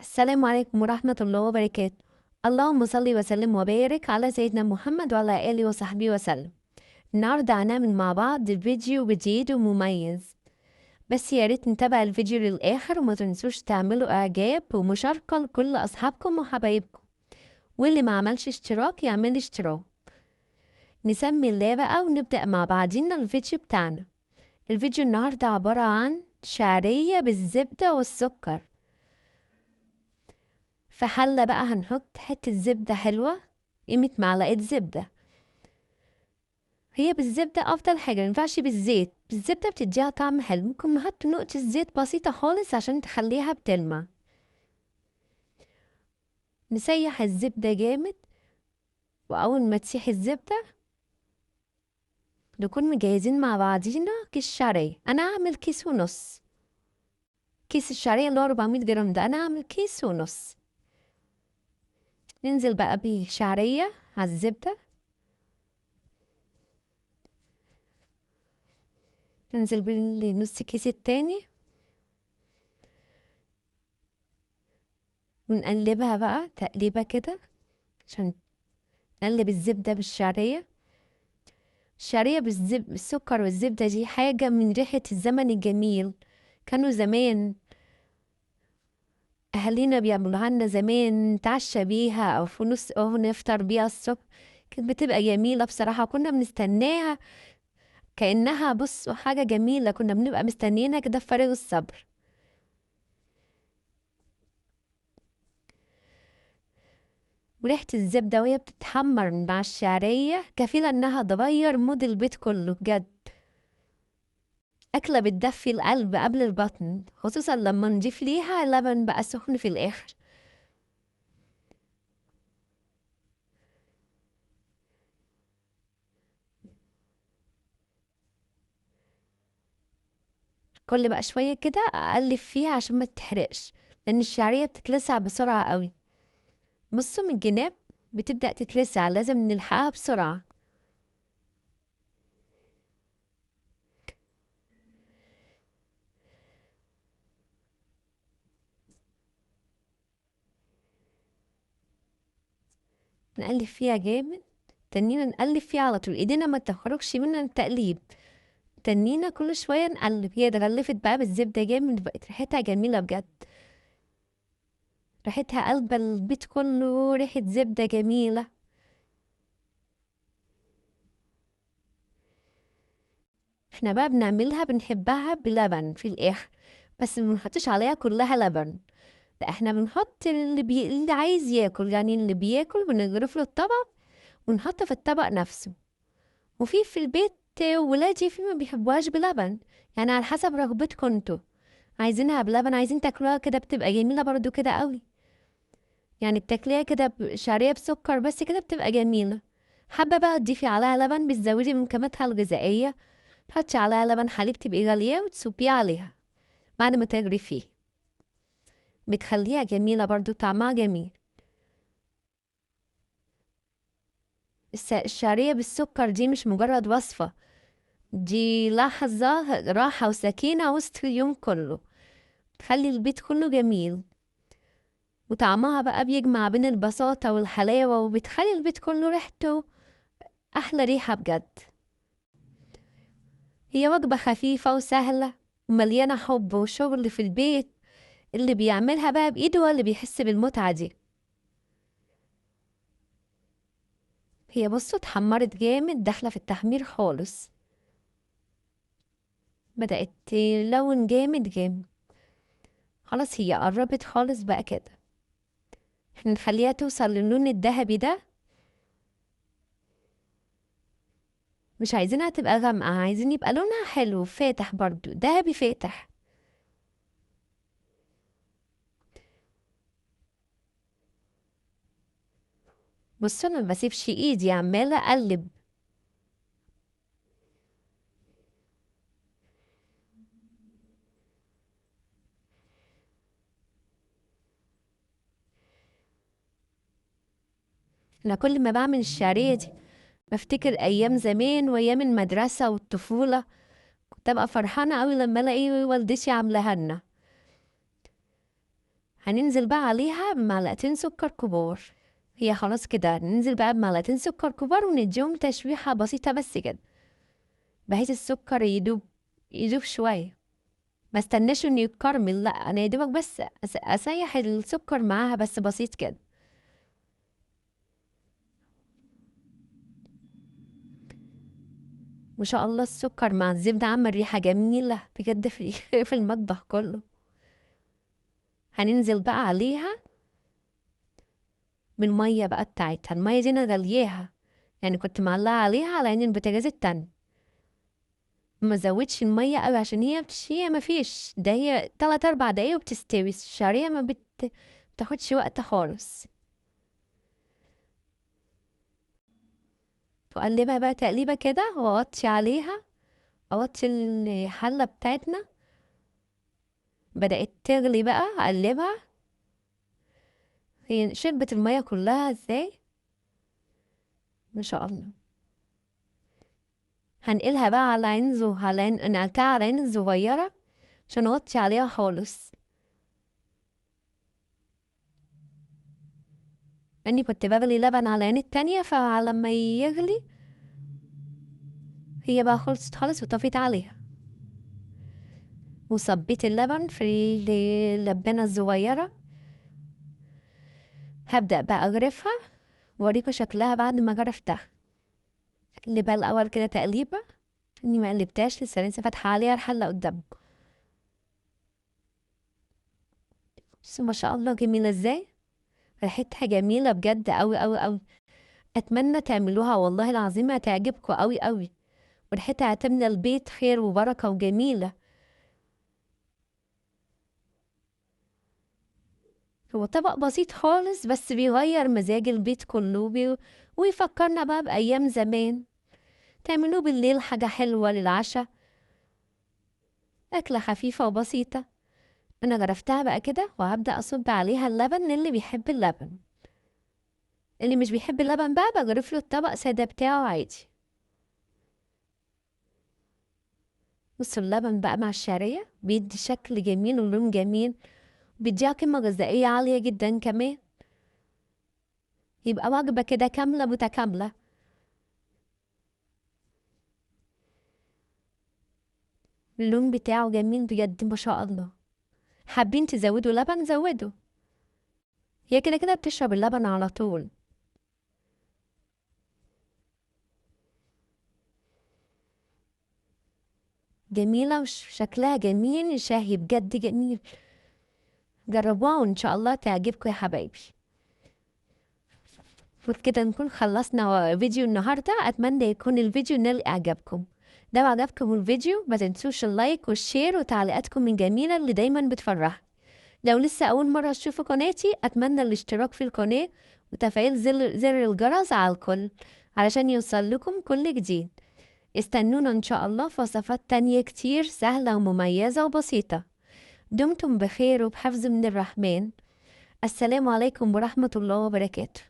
السلام عليكم ورحمة الله وبركاته. اللهم صل وسلم وبارك على سيدنا محمد وعلى آله وصحبه وسلم. النهاردة هنعمل مع بعض فيديو جديد ومميز، بس يا ريت نتابع الفيديو للآخر وما تنسوش تعملوا إعجاب ومشاركة لكل أصحابكم وحبايبكم، واللي ما عملش اشتراك يعمل اشتراك. نسمي الله بقى ونبدأ مع بعضينا الفيديو بتاعنا. الفيديو النهاردة عبارة عن شعرية بالزبدة والسكر. في حلة بقى هنحط حتة زبدة حلوة، قيمة معلقة زبدة. هي بالزبدة أفضل حاجة، مينفعش بالزيت، بالزبدة بتديها طعم حلو. ممكن نحط نقطة زيت بسيطة خالص عشان تخليها بتلمع. نسيح الزبدة جامد، وأول ما تسيح الزبدة نكون مجهزين مع بعضينا كيس شعرية. أنا هعمل كيس ونص. كيس الشعرية اللي هو 400 جرام ده أنا هعمل كيس ونص. ننزل بقى بشعرية على الزبدة، ننزل بالنص كيس التاني، ونقلبها بقى تقليبة كده عشان نقلب الزبدة بالشعرية. الشعرية بالسكر والزبدة دي حاجة من ريحة الزمن الجميل. كانوا زمان أهالينا بيعملوها لنا زمان، نتعشى بيها أو في نص أو نفطر بيها الصبح. كانت بتبقى جميلة بصراحة، كنا بنستناها كأنها حاجة جميلة، كنا بنبقى مستنيينها كده بفارغ الصبر. وريحة الزبدة وهي بتتحمر مع الشعرية كفيلة إنها تغير مود البيت كله بجد. أكلة بتدفي القلب قبل البطن، خصوصا لما نضيف ليها لبن بقى سخن في الآخر. كل بقى شوية كده أقلب فيها عشان ما تتحرقش، لأن الشعرية بتتلسع بسرعة قوي. بصوا من الجناب بتبدأ تتلسع، لازم نلحقها بسرعة. نقلب فيها جامد، تنينا نقلب فيها على طول، ايدينا ما تخرجش من التقليب. تنينا كل شوية نقلب. هي اتغلفت بقى بالزبدة جامد، بقت ريحتها جميلة بجد. ريحتها قلب البيت كله، ريحة زبدة جميلة. احنا بقى بنعملها بنحبها بلبن في الآخر، بس ما بنحطش عليها كلها لبن. لا، احنا بنحط اللي عايز ياكل، يعني اللي بياكل بنغرف له الطبق ونحطه في الطبق نفسه. وفي البيت ولادي في ما بيحبوهاش بلبن، يعني على حسب رغبتكم انتوا. عايزينها بلبن، عايزين تاكلوها كده بتبقى جميلة برضو كده قوي. يعني بتاكليها كده شعرية بسكر بس كده بتبقى جميلة. حابة بقى تضيفي عليها لبن بتزودي من قيمتها الغذائية. تحطي عليها لبن حليب تبقي غالية وتصبيه عليها بعد ما تغرفيه، بتخليها جميلة برضو، طعمها جميل. الشعرية بالسكر دي مش مجرد وصفة، دي لحظة راحة وسكينة وسط اليوم كله، تخلي البيت كله جميل. وطعمها بقى بيجمع بين البساطة والحلاوة، وبتخلي البيت كله ريحته أحلى ريحة بجد. هي وجبة خفيفة وسهلة ومليانة حب وشغل في البيت. اللي بيعملها بقى بإيده هو اللي بيحس بالمتعة دي. هي اتحمرت جامد، داخلة في التحمير خالص، بدأت تلون جامد جامد. خلاص هي قربت خالص بقى كده. احنا نخليها توصل للون الذهبي ده، مش عايزينها تبقى غامقة، عايزين يبقى لونها حلو فاتح برضو، ذهبي فاتح. بصوا انا مبسيبش ايدي، عمالة اقلب. انا كل ما بعمل الشعرية دي بفتكر ايام زمان وايام المدرسة والطفولة. كنت ابقى فرحانة قوي لما الاقي والدتي عاملاها لنا. هننزل بقى عليها بمعلقتين سكر كبار. هي خلاص كده، ننزل بقى بمعلقتين سكر كبار ونديهم تشويحة بسيطة بس كده، بحيث السكر يدوب شوية. ما استناش انه يتكرمل، لا انا يا دوبك بس اسيح السكر معاها بس بسيط كده. ما شاء الله السكر مع الزبدة عمل ريحة جميلة بجد في في المطبخ كله. هننزل بقى عليها من المية بقى بتاعتها. المية دي انا غلياها، يعني كنت معلقة عليها على عين البوتاجاز التاني. ما زودش المية قوي عشان هي ما فيش ده، هي 3 4 دقايق وبتستوي. الشعرية ما بتاخدش وقت خالص. وأقلبها بقى تقليبة كده وأغطي عليها، أغطي الحلة بتاعتنا. بدأت تغلي بقى، أقلبها. هي شربت المية كلها ازاي، ما شاء الله. هنقلها بقى على نقلتها على عين صغيرة عشان أغطي عليها خالص. اني كنت بغلي لبن على عين التانية، فلما يغلي هي بقى خلصت خالص وطفيت عليها. وصبيت اللبن في اللبانة الصغيرة. هبدأ بقى أغرفها وأوريكم شكلها بعد ما غرفتها. اللي بقى الأول كده تقليبة، إني ما قلبتهاش لسه فاتحة عليها الحلة قدامكم. بس ما شاء الله جميلة ازاي، ريحتها جميلة بجد أوي أوي أوي. أتمنى تعملوها والله العظيم هتعجبكم أوي أوي، وريحتها هتملى البيت خير وبركة وجميلة. هو طبق بسيط خالص بس بيغير مزاج البيت كله ويفكرنا بقى بأيام زمان. تعملوه بالليل حاجة حلوة للعشاء، أكلة خفيفة وبسيطة. أنا غرفتها بقى كده وهبدأ أصب عليها اللبن للي بيحب اللبن. اللي مش بيحب اللبن بقى بغرف له الطبق سادة بتاعه عادي. بصوا اللبن بقى مع الشعرية بيدي شكل جميل ولون جميل، بيديها قيمة غذائية عالية جدا كمان. يبقى وجبة كده كاملة متكاملة. اللون بتاعه جميل بجد ما شاء الله. حابين تزودوا لبن زودوا، هي كده كده بتشرب اللبن على طول. جميلة وشكلها جميل، شاهي بجد جميل. جربوها وإن شاء الله تعجبكم يا حبايبي. وبكده نكون خلصنا فيديو النهاردة. أتمنى يكون الفيديو نال إعجابكم. لو عجبكم الفيديو ما تنسوش اللايك والشير وتعليقاتكم الجميلة اللي دايما بتفرح. لو لسه أول مرة تشوفوا قناتي أتمنى الاشتراك في القناة وتفعيل زر الجرس على الكل علشان يوصل لكم كل جديد. استنونا إن شاء الله في وصفات تانية كتير سهلة ومميزة وبسيطة. دمتم بخير وبحفظ من الرحمن. السلام عليكم ورحمة الله وبركاته.